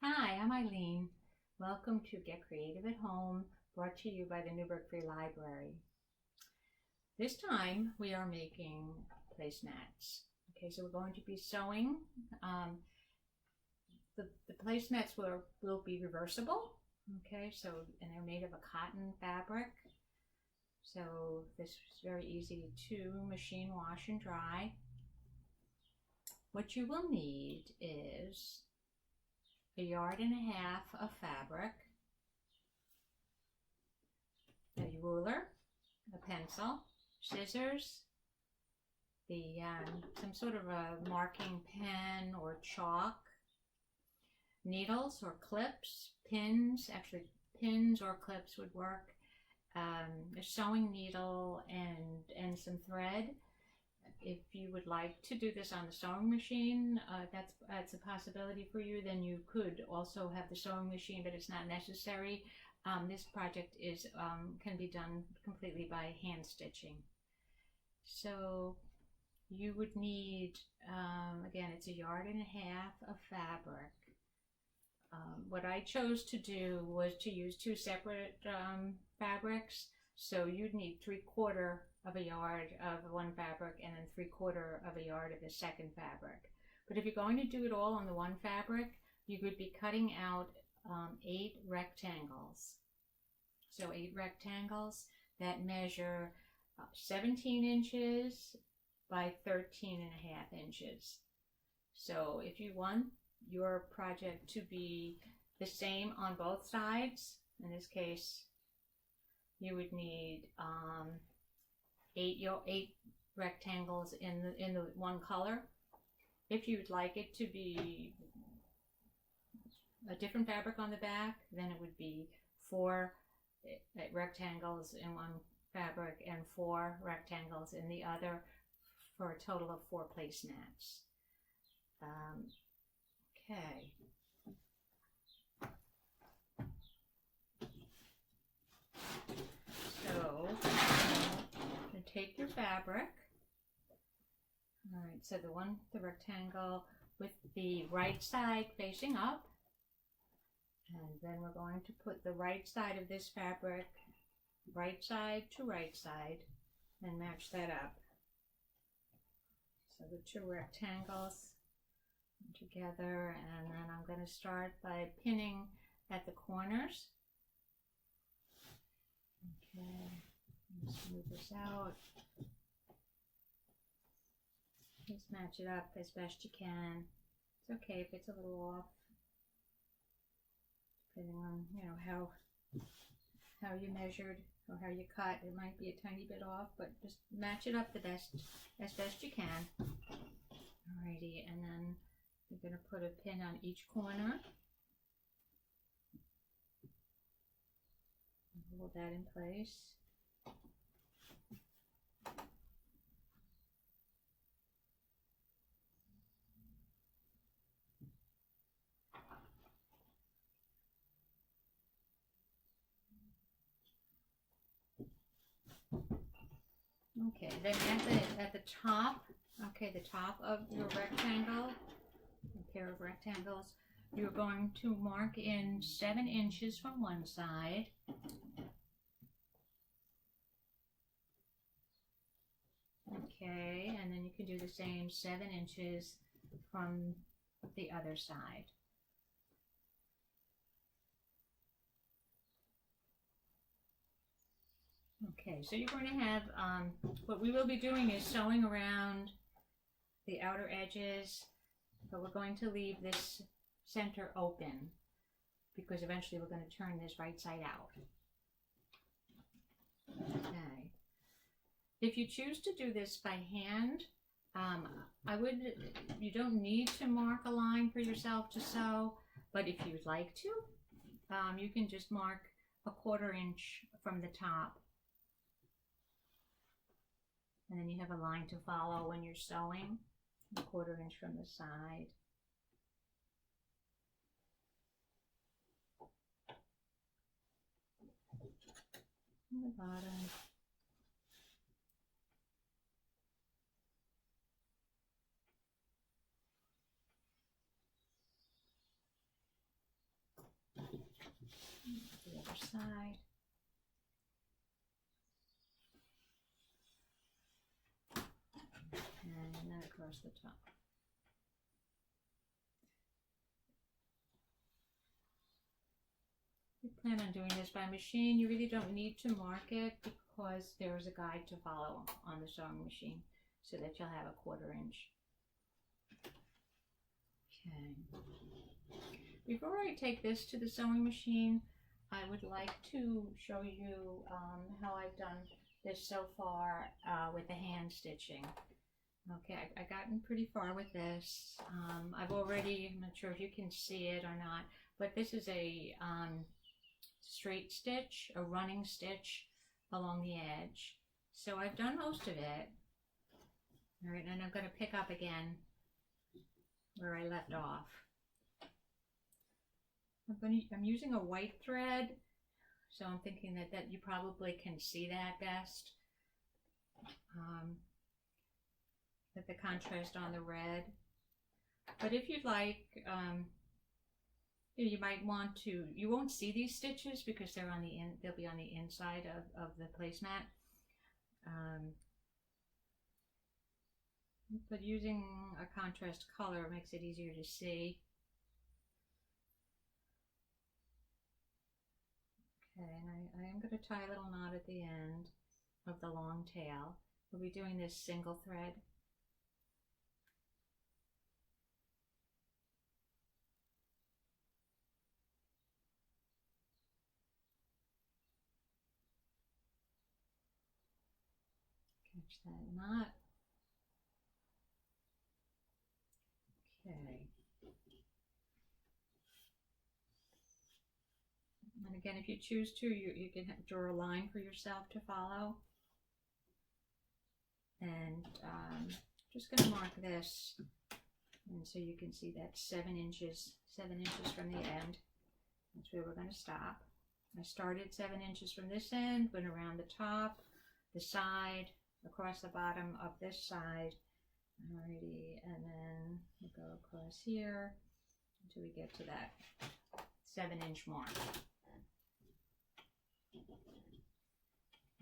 Hi, I'm Eileen. Welcome to Get Creative at Home, brought to you by the Newburgh Free Library. This time we are making placemats. Okay, so we're going to be sewing. The placemats will be reversible. Okay, and they're made of a cotton fabric. So this is very easy to machine wash and dry. What you will need is a yard and a half of fabric, a ruler, a pencil, scissors, some sort of a marking pen or chalk, needles or clips, pins, actually pins or clips would work, a sewing needle and some thread. If you would like to do this on the sewing machine, that's a possibility for you. Then you could also have the sewing machine, but it's not necessary. This project can be done completely by hand stitching. So you would need, again, it's a yard and a half of fabric. What I chose to do was to use two separate fabrics. So you'd need 3/4 of a yard of one fabric and then 3/4 of a yard of the second fabric. But if you're going to do it all on the one fabric, you would be cutting out 8 rectangles. So 8 rectangles that measure 17 inches by 13.5 inches. So if you want your project to be the same on both sides, in this case, you would need 8 rectangles in the one color. If you'd like it to be a different fabric on the back, then it would be 4 rectangles in one fabric and 4 rectangles in the other, for a total of 4 placemats. Okay. So, take your fabric. All right, so the rectangle with the right side facing up, and then we're going to put the right side of this fabric right side to right side and match that up. So the 2 rectangles together, and then I'm going to start by pinning at the corners. Okay, smooth this out. Just match it up as best you can. It's okay if it's a little off, depending on how you measured or how you cut. It might be a tiny bit off, but just match it up as best you can. Alrighty, and then you're going to put a pin on each corner. Hold that in place. Okay, then at the top, the top of your rectangle, a pair of rectangles, you're going to mark in 7 inches from one side. Okay, and then you can do the same 7 inches from the other side. Okay, so you're going to have, what we will be doing is sewing around the outer edges, but we're going to leave this center open because eventually we're going to turn this right side out. Okay. If you choose to do this by hand, you don't need to mark a line for yourself to sew, but if you'd like to, you can just mark a 1/4 inch from the top. And then you have a line to follow when you're sewing, a 1/4 inch from the side. On the bottom. The other side. And then across the top. You plan on doing this by machine, you really don't need to mark it because there's a guide to follow on the sewing machine so that you'll have a 1/4 inch. Okay. Before I take this to the sewing machine, I would like to show you how I've done this so far with the hand stitching. Okay, I've gotten pretty far with this. I've already, I'm not sure if you can see it or not, but this is a straight stitch, a running stitch along the edge. So I've done most of it. All right, and I'm going to pick up again where I left off. I'm using a white thread, so I'm thinking that you probably can see that best. With the contrast on the red. But if you'd like, you might want to, you won't see these stitches because they're on the they'll be on the inside of the placemat. But using a contrast color makes it easier to see. Okay, and I am going to tie a little knot at the end of the long tail. We'll be doing this single thread. Catch that knot. Okay. And again, if you choose to, you can draw a line for yourself to follow. And just going to mark this, and so you can see that 7 inches from the end. That's where we're going to stop. I started 7 inches from this end, went around the top, the side, across the bottom of this side. Alrighty, and then we'll go across here until we get to that 7-inch mark.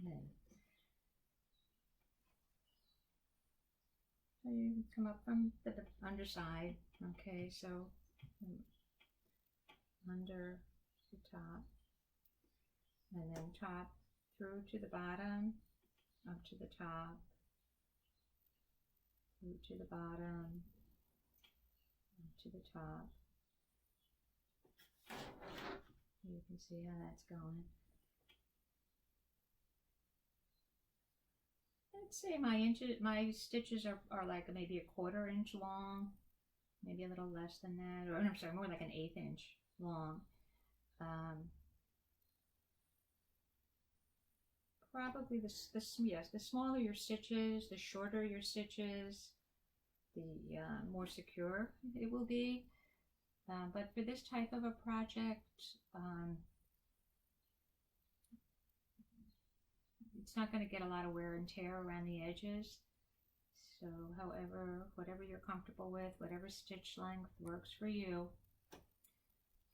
Okay. So you come up from the underside. Okay, so under the top, and then top through to the bottom, up to the top, through to the bottom, up to the top. You can see how that's going. I'd say my stitches are like maybe a 1/4 inch long, maybe a little less than that, or I'm sorry, more like an 1/8 inch long. Probably the smaller your stitches, the shorter your stitches, the more secure it will be. But for this type of a project, it's not going to get a lot of wear and tear around the edges. So whatever you're comfortable with, whatever stitch length works for you.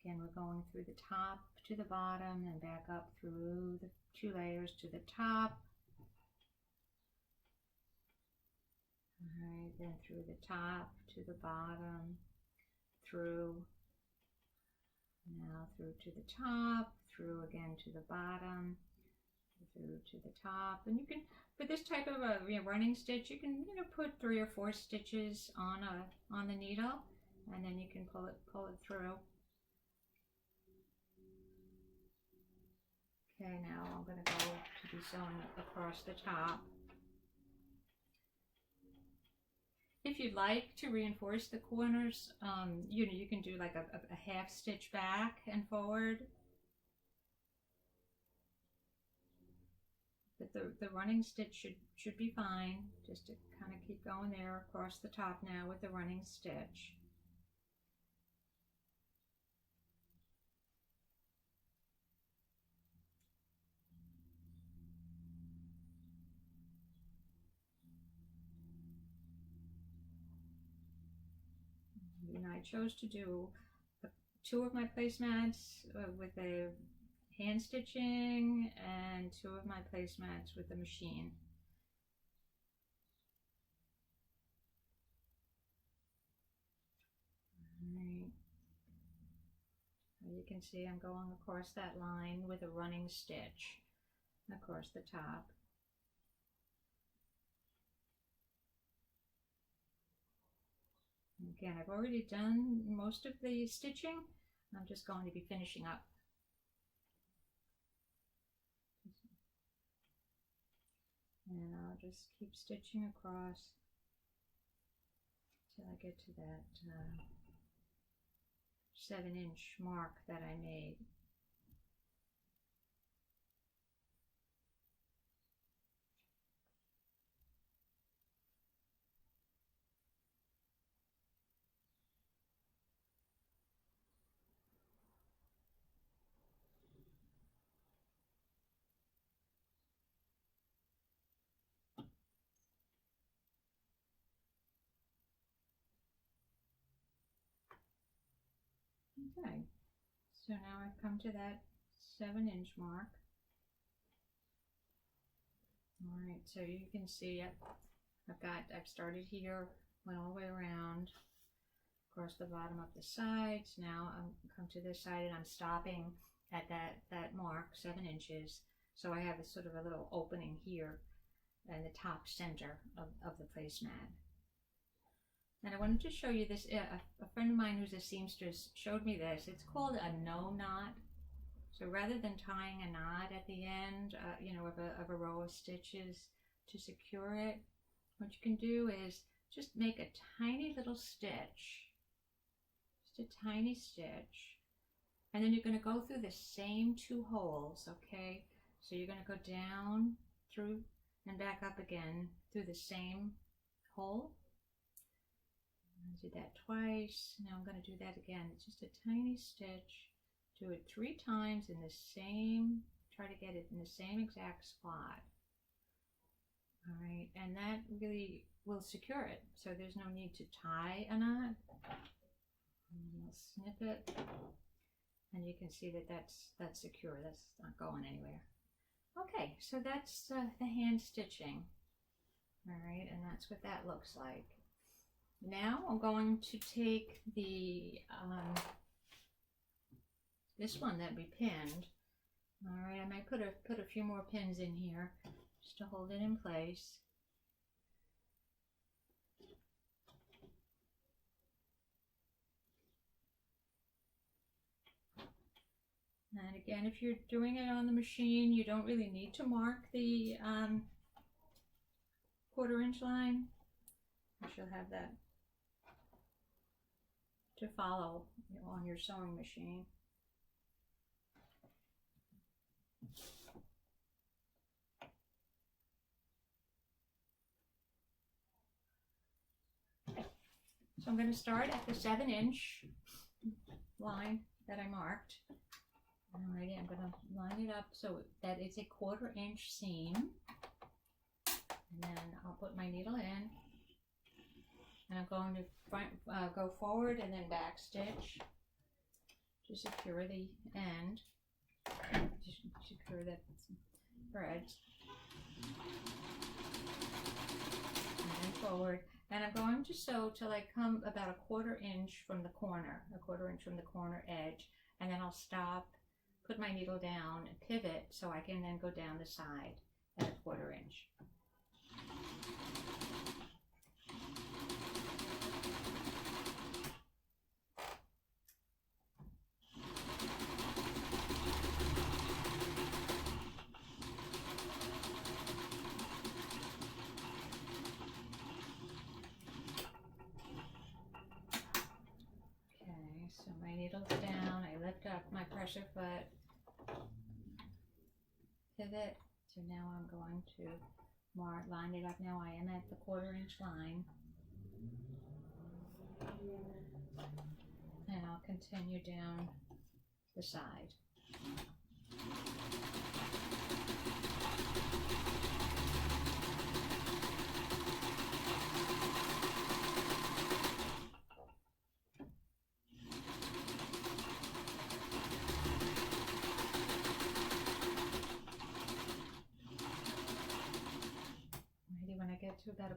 Again, we're going through the top to the bottom and back up through the 2 layers to the top. Alright, then through the top to the bottom, through, now through to the top, through again to the bottom, through to the top. And you can, for this type of a running stitch, you can put 3 or 4 stitches on the needle, and then you can pull it through. Okay, now I'm going to go to be sewing across the top. If you'd like to reinforce the corners, you can do like a half stitch back and forward. But the running stitch should be fine, just to kind of keep going there across the top now with the running stitch. I chose to do 2 of my placemats with a hand stitching and 2 of my placemats with the machine. Alright. You can see I'm going across that line with a running stitch across the top. Again, I've already done most of the stitching. I'm just going to be finishing up. And I'll just keep stitching across till I get to that 7-inch mark that I made. Okay, so now I've come to that 7-inch mark. Alright, so you can see I've started here, went all the way around, across the bottom up the sides. Now I'm come to this side and I'm stopping at that mark, 7 inches. So I have a sort of a little opening here in the top center of the placemat. And I wanted to show you this. A friend of mine who's a seamstress showed me this. It's called a no knot. So rather than tying a knot at the end, you know, of a row of stitches to secure it, what you can do is just make a tiny little stitch, just a tiny stitch, and then you're going to go through the same 2 holes, okay? So you're going to go down through and back up again through the same hole. I did that twice. Now I'm going to do that again. It's just a tiny stitch. Do it 3 times in the same, try to get it in the same exact spot. All right, and that really will secure it. So there's no need to tie a knot. I'll snip it, and you can see that that's secure. That's not going anywhere. Okay, so that's the hand stitching. All right, and that's what that looks like. Now I'm going to take the this one that we pinned. All right, I might put a few more pins in here just to hold it in place. And again, if you're doing it on the machine, you don't really need to mark the 1/4 inch line. You should have that to follow on your sewing machine. So I'm going to start at the 7-inch line that I marked. Alrighty, I'm going to line it up so that it's a 1/4 inch seam. And then I'll put my needle in. And I'm going to go forward and then back stitch to secure the end, to secure the threads. And then forward. And I'm going to sew till I come about a 1/4 inch from the corner, a 1/4 inch from the corner edge. And then I'll stop, put my needle down, and pivot so I can then go down the side at a 1/4 inch. So my needle's down, I lift up my pressure foot, pivot, so now I'm going to line it up. Now I am at the 1/4 inch line, and I'll continue down the side.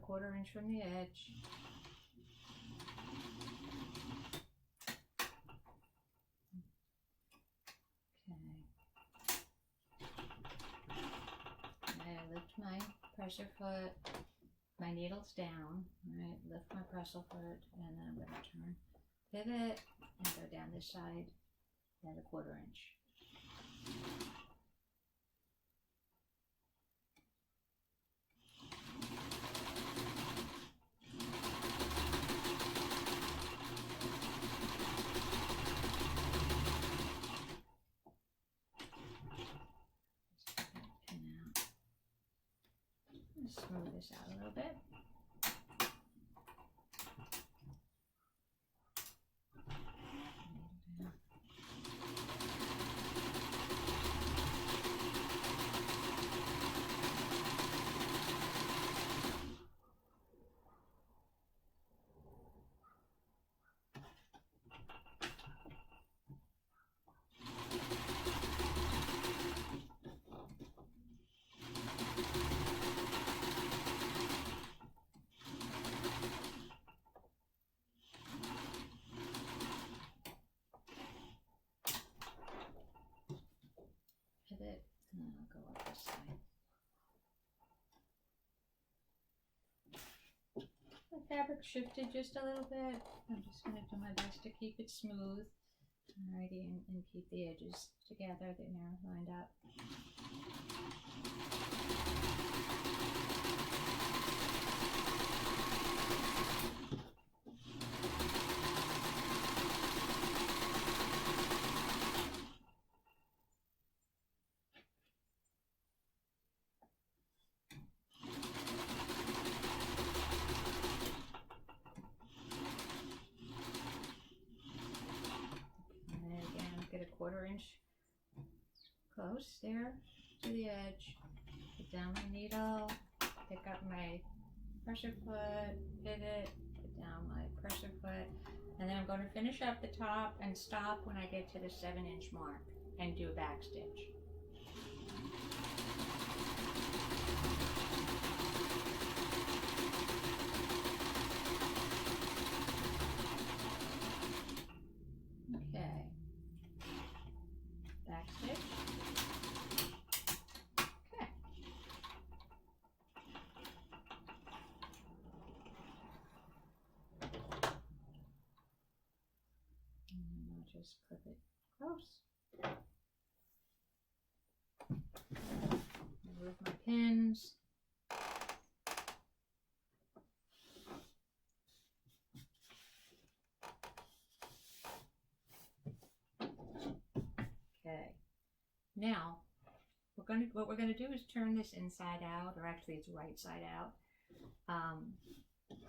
1/4 inch from the edge. Okay. I lift my presser foot, my needles down, right? Lift my presser foot, and then I'm going to turn, pivot, and go down this side at 1/4 inch. Smooth this out a little bit. Pivot, and then I'll go up this side. The fabric shifted just a little bit. I'm just going to do my best to keep it smooth. Alrighty, and keep the edges together, they're lined up. Get 1/4 inch close there to the edge, put down my needle, pick up my pressure foot, pivot, put down my pressure foot, and then I'm going to finish up the top and stop when I get to the 7-inch mark and do a back stitch. Okay. Back stitch. Okay. And then I'll just clip it close. Remove my pins. Okay. Now, what we're going to do is turn this inside out, or actually it's right side out.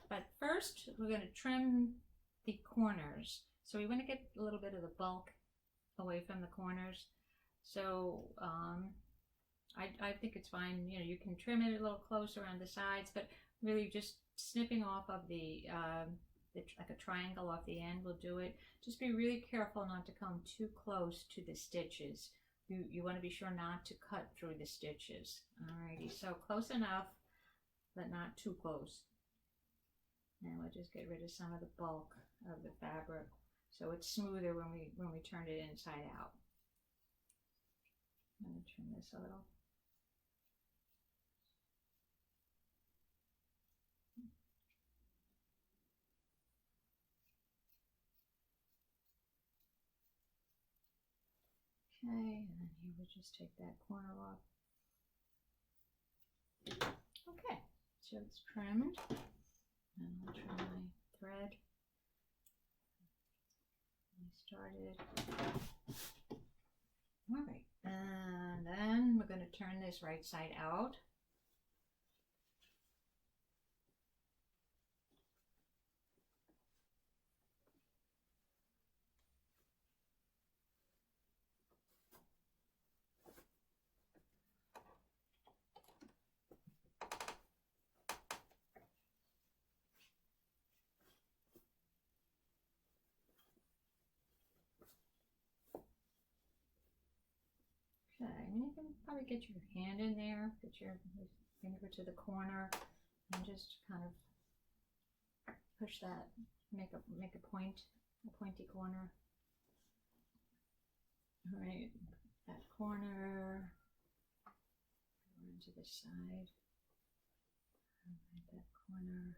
But first, we're going to trim the corners. So we want to get a little bit of the bulk away from the corners. So I think it's fine. You know, you can trim it a little closer on the sides, but really just snipping off of the like a triangle off the end will do it. Just be really careful not to come too close to the stitches. You want to be sure not to cut through the stitches. Alrighty, so close enough, but not too close. And we'll just get rid of some of the bulk of the fabric, so it's smoother when we turn it inside out. I'm going to trim this a little. Okay, and then here we'll just take that corner off. Okay, so it's trimmed. And I'll trim my thread. I started. Alright, and then we're going to turn this right side out. Okay, and you can probably get your hand in there, get your finger to the corner. and just kind of push that, make a pointy corner. All right, that corner, into the side, right, that corner.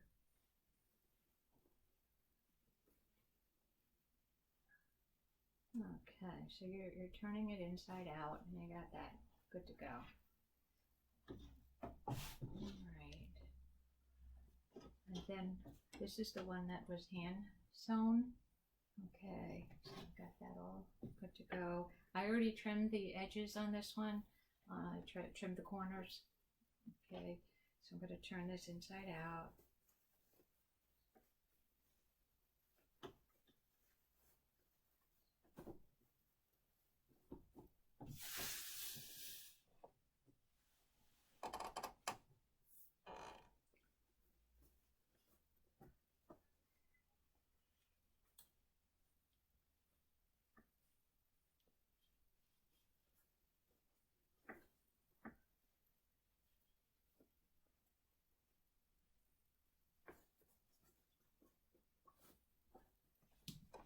Okay, so you're turning it inside out, and you got that good to go. All right, and then this is the one that was hand sewn. Okay, so I've got that all good to go. I already trimmed the edges on this one. Trimmed the corners. Okay, so I'm going to turn this inside out.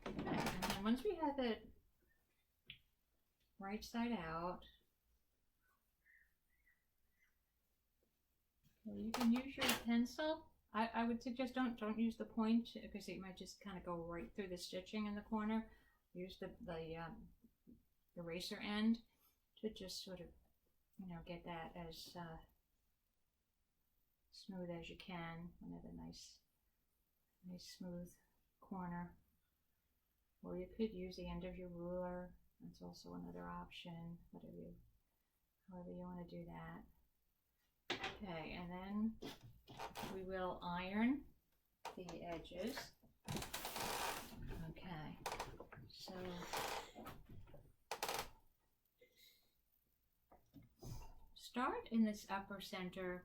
Okay, and then once we have it right side out, you can use your pencil. I would suggest don't use the point, because it might just kind of go right through the stitching in the corner. Use the eraser end to just sort of, you know, get that as smooth as you can. Another nice smooth corner. Or you could use the end of your ruler. That's also another option. However you want to do that. Okay, and then we will iron the edges. Okay, so start in this upper center,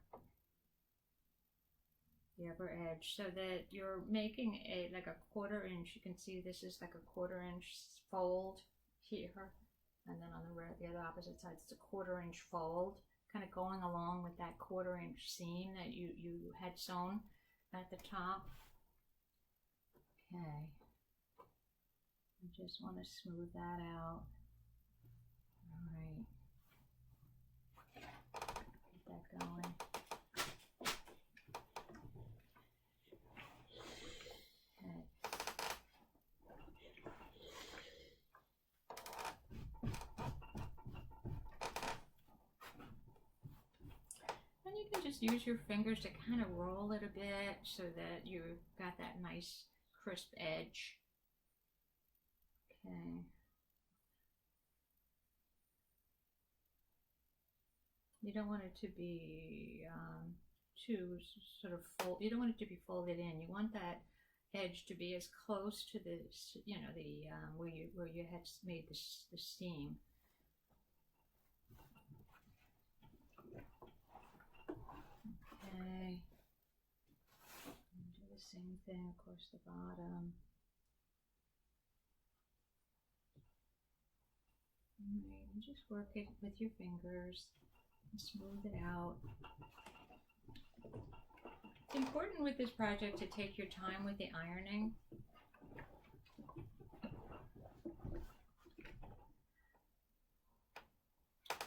the upper edge, so that you're making like a 1/4 inch. You can see this is like a 1/4 inch fold here, and then on the other opposite side it's a 1/4 inch fold, kind of going along with that 1/4 inch seam that you had sewn at the top. Okay, I just want to smooth that out. All right, get that going. Okay. And you can just use your fingers to kind of roll it a bit so that you've got that nice crisp edge. Okay. You don't want it to be too sort of fold. You don't want it to be folded in. You want that edge to be as close to the, you know, the where you had made the seam. Okay. And do the same thing across the bottom. Alright, and just work it with your fingers and smooth it out. It's important with this project to take your time with the ironing.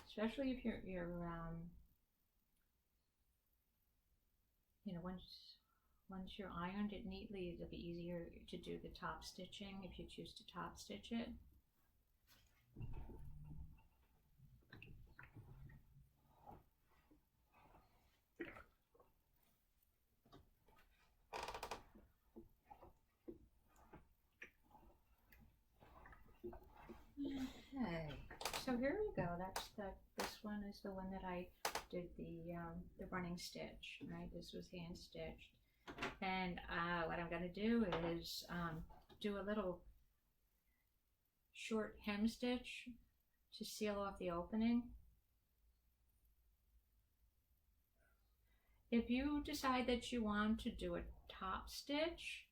Especially if you're you know, once you're ironed it neatly, it'll be easier to do the top stitching if you choose to top stitch it. Okay, so here we go. This one is the one that I did the running stitch, right? This was hand stitched, and what I'm going to do is do a little short hem stitch to seal off the opening. If you decide that you want to do a top stitch,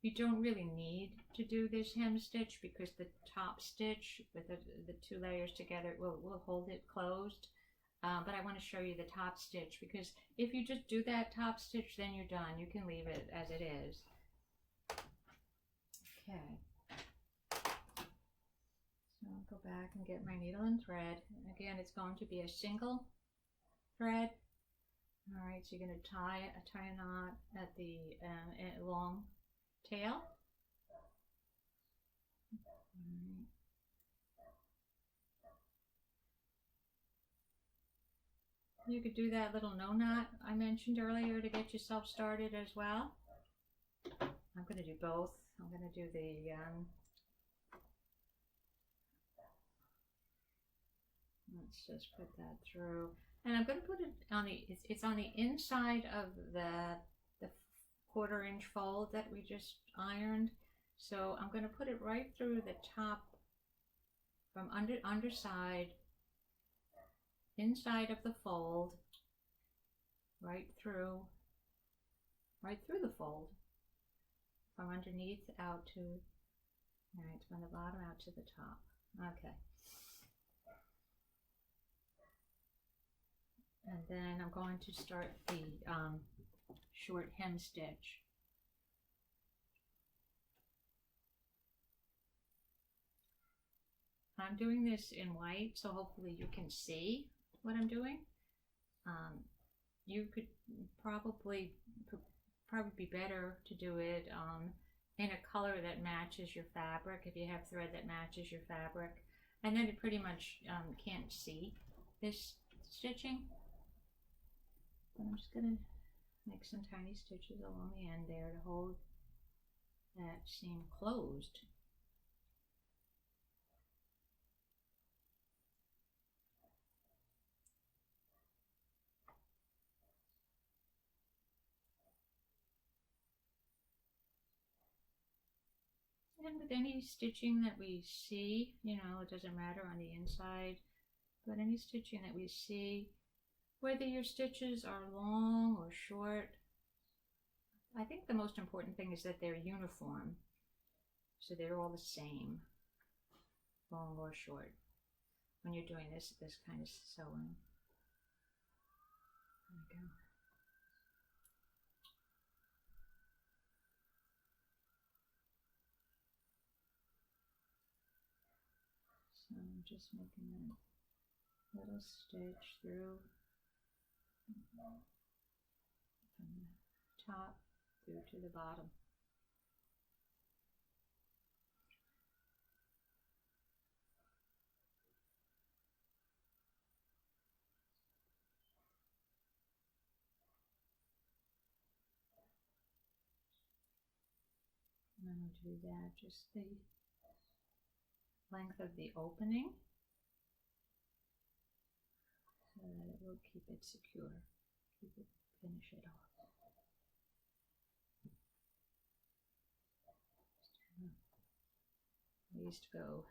you don't really need to do this hem stitch, because the top stitch with the 2 layers together will hold it closed. but I want to show you the top stitch, because if you just do that top stitch, then you're done. You can leave it as it is. Okay. So I'll go back and get my needle and thread. Again, it's going to be a single thread. All right, so you're going to tie a knot at the long tail. Right. You could do that little no knot I mentioned earlier to get yourself started as well. I'm going to do both. I'm going to do the let's just put that through, and I'm going to put it on the it's on the inside of the 1/4 inch fold that we just ironed. So I'm going to put it right through the top, from underside, inside of the fold, right through the fold, from underneath out to, all right, from the bottom out to the top. Okay. And then I'm going to start the short hem stitch. I'm doing this in white, so hopefully you can see what I'm doing. You could probably be better to do it in a color that matches your fabric, if you have thread that matches your fabric, and then it pretty much can't see this stitching. But I'm just going to make some tiny stitches along the end there to hold that seam closed. And with any stitching that we see, you know, it doesn't matter on the inside, but any stitching that we see, whether your stitches are long or short, I think the most important thing is that they're uniform. So they're all the same, long or short, when you're doing this kind of sewing. There we go. So I'm just making a little stitch through from the top through to the bottom. And I'm going to do that, just the length of the opening, so that it will keep it secure, finish it off. Ways to go.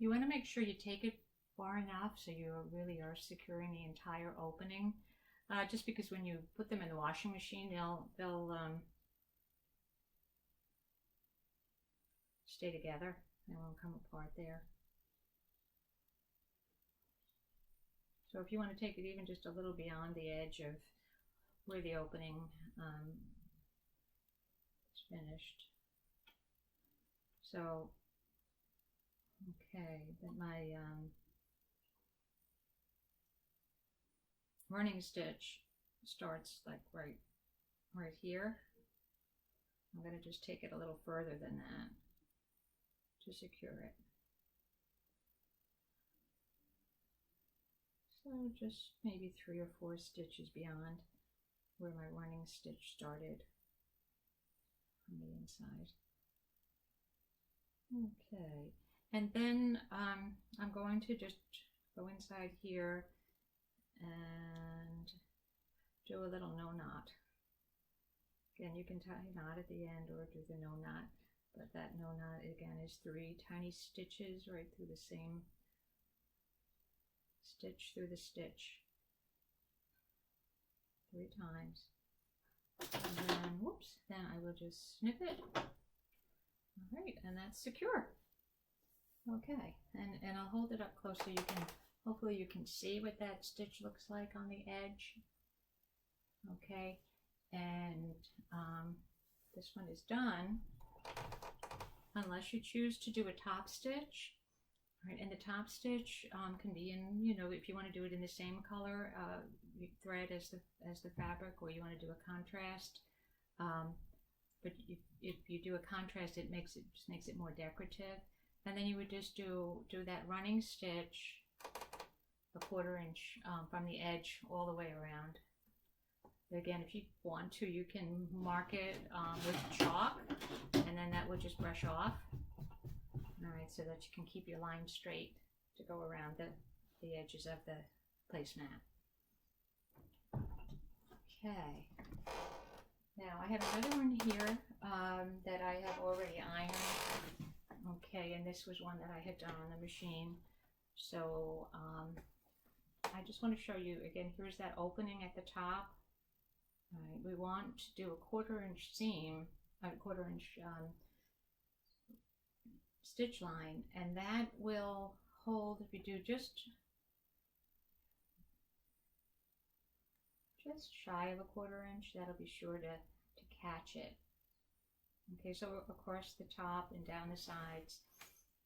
You want to make sure you take it far enough so you really are securing the entire opening. Just because when you put them in the washing machine, they'll stay together. They won't come apart there. So if you want to take it even just a little beyond the edge of where the opening is finished. So, okay, but my running stitch starts like right here. I'm going to just take it a little further than that to secure it. So just maybe 3 or 4 stitches beyond where my running stitch started on the inside. Okay, and then I'm going to just go inside here and do a little no knot. Again, you can tie a knot at the end or do the no knot, but that no knot again is 3 tiny stitches right through the same stitch through the stitch 3 times, and then whoops, then I will just snip it. All right, and that's secure. Okay, and I'll hold it up close so you can, hopefully you can see what that stitch looks like on the edge. Okay, and this one is done unless you choose to do a top stitch. Right, and the top stitch can be in, you know, if you want to do it in the same color thread as the fabric, or you want to do a contrast. But if you do a contrast, it just makes it more decorative. And then you would just do that running stitch a 1/4 inch from the edge all the way around. Again, if you want to, you can mark it with chalk, and then that would just brush off. All right, so that you can keep your line straight to go around the edges of the placemat. Okay. Now I have another one here that I have already ironed. Okay, and this was one that I had done on the machine. So I just want to show you again. Here's that opening at the top. All right, we want to do a 1/4 inch seam, a 1/4 inch stitch line, and that will hold, if you do just shy of a 1/4 inch, that'll be sure to catch it. Okay, so across the top and down the sides,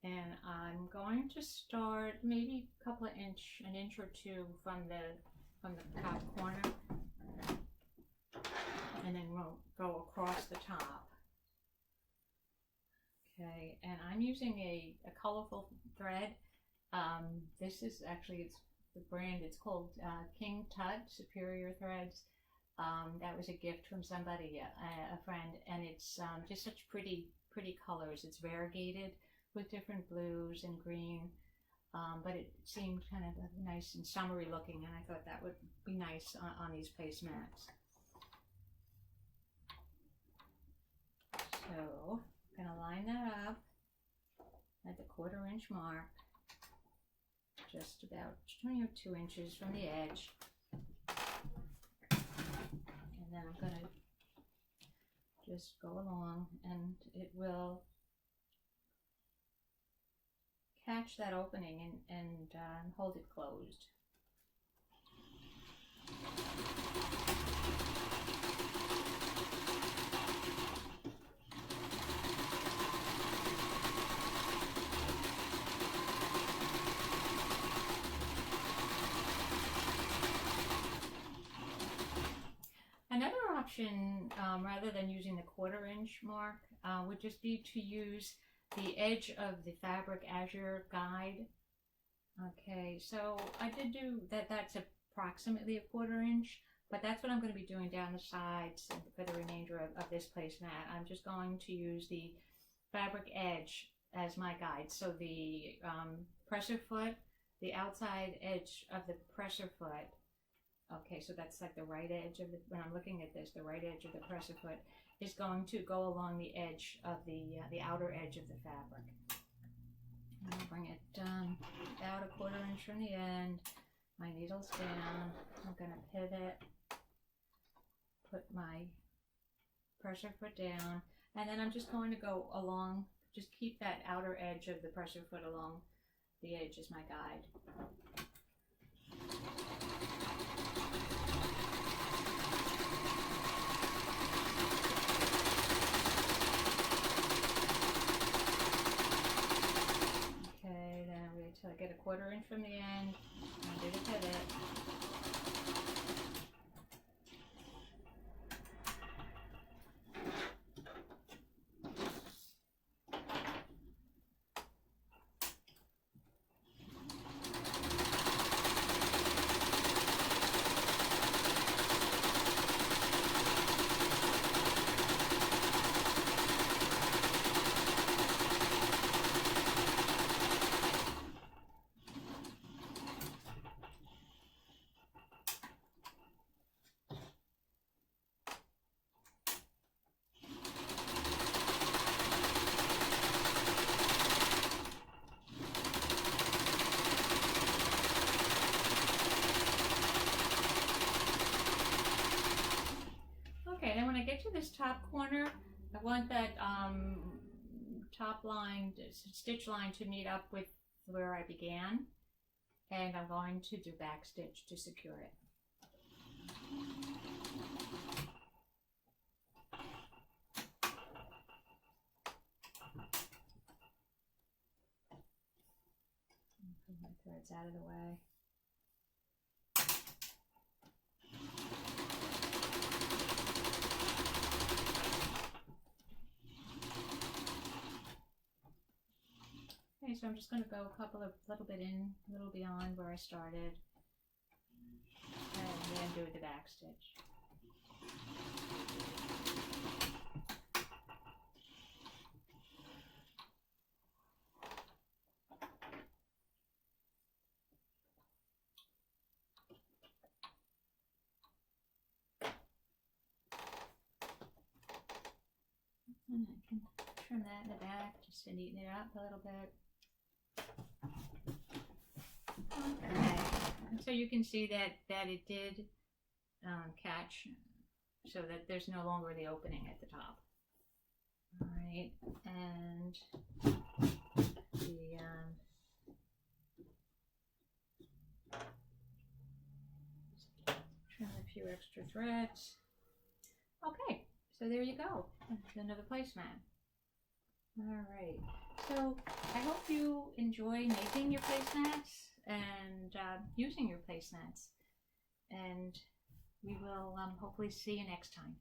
and I'm going to start maybe a couple of an inch or 2 from the top corner, and then we'll go across the top. Okay, and I'm using a colorful thread. This is actually, it's the brand, it's called King Tut Superior Threads. That was a gift from somebody, a friend, and it's just such pretty colors. It's variegated with different blues and green, but it seemed kind of nice and summery looking, and I thought that would be nice on these placemats. So I'm going to line that up at the 1/4 inch mark, just about 2 inches from the edge. And then I'm going to just go along, and it will catch that opening and hold it closed. Another option, rather than using the 1/4 inch mark, would just be to use the edge of the fabric as your guide. Okay, so I did do that. That's approximately a 1/4 inch, but that's what I'm going to be doing down the sides for the remainder of this placemat. I'm just going to use the fabric edge as my guide. So the presser foot, the outside edge of the presser foot. Okay, so that's like the right edge of the, when I'm looking at this, the right edge of the presser foot is going to go along the edge of the outer edge of the fabric. I'll bring it out a 1/4 inch from the end. My needle's down. I'm going to pivot, put my pressure foot down, and then I'm just going to go along, just keep that outer edge of the pressure foot along the edge as my guide. Okay, then I'm wait till I get a 1/4 inch from the end. I'll do the pivot. Okay, then when I get to this top corner, I want that top line, stitch line to meet up with where I began, and I'm going to do back stitch to secure it. Put my threads out of the way. Okay, so I'm just going to go a little bit in, a little beyond where I started, and then do the back stitch. And I can trim that in the back just to neaten it up a little bit. Okay, and so you can see that it did catch, so that there's no longer the opening at the top. All right, and the trim a few extra threads. Okay, so there you go. That's another placemat. All right, so I hope you enjoy making your placemats and using your placemats, and we will hopefully see you next time.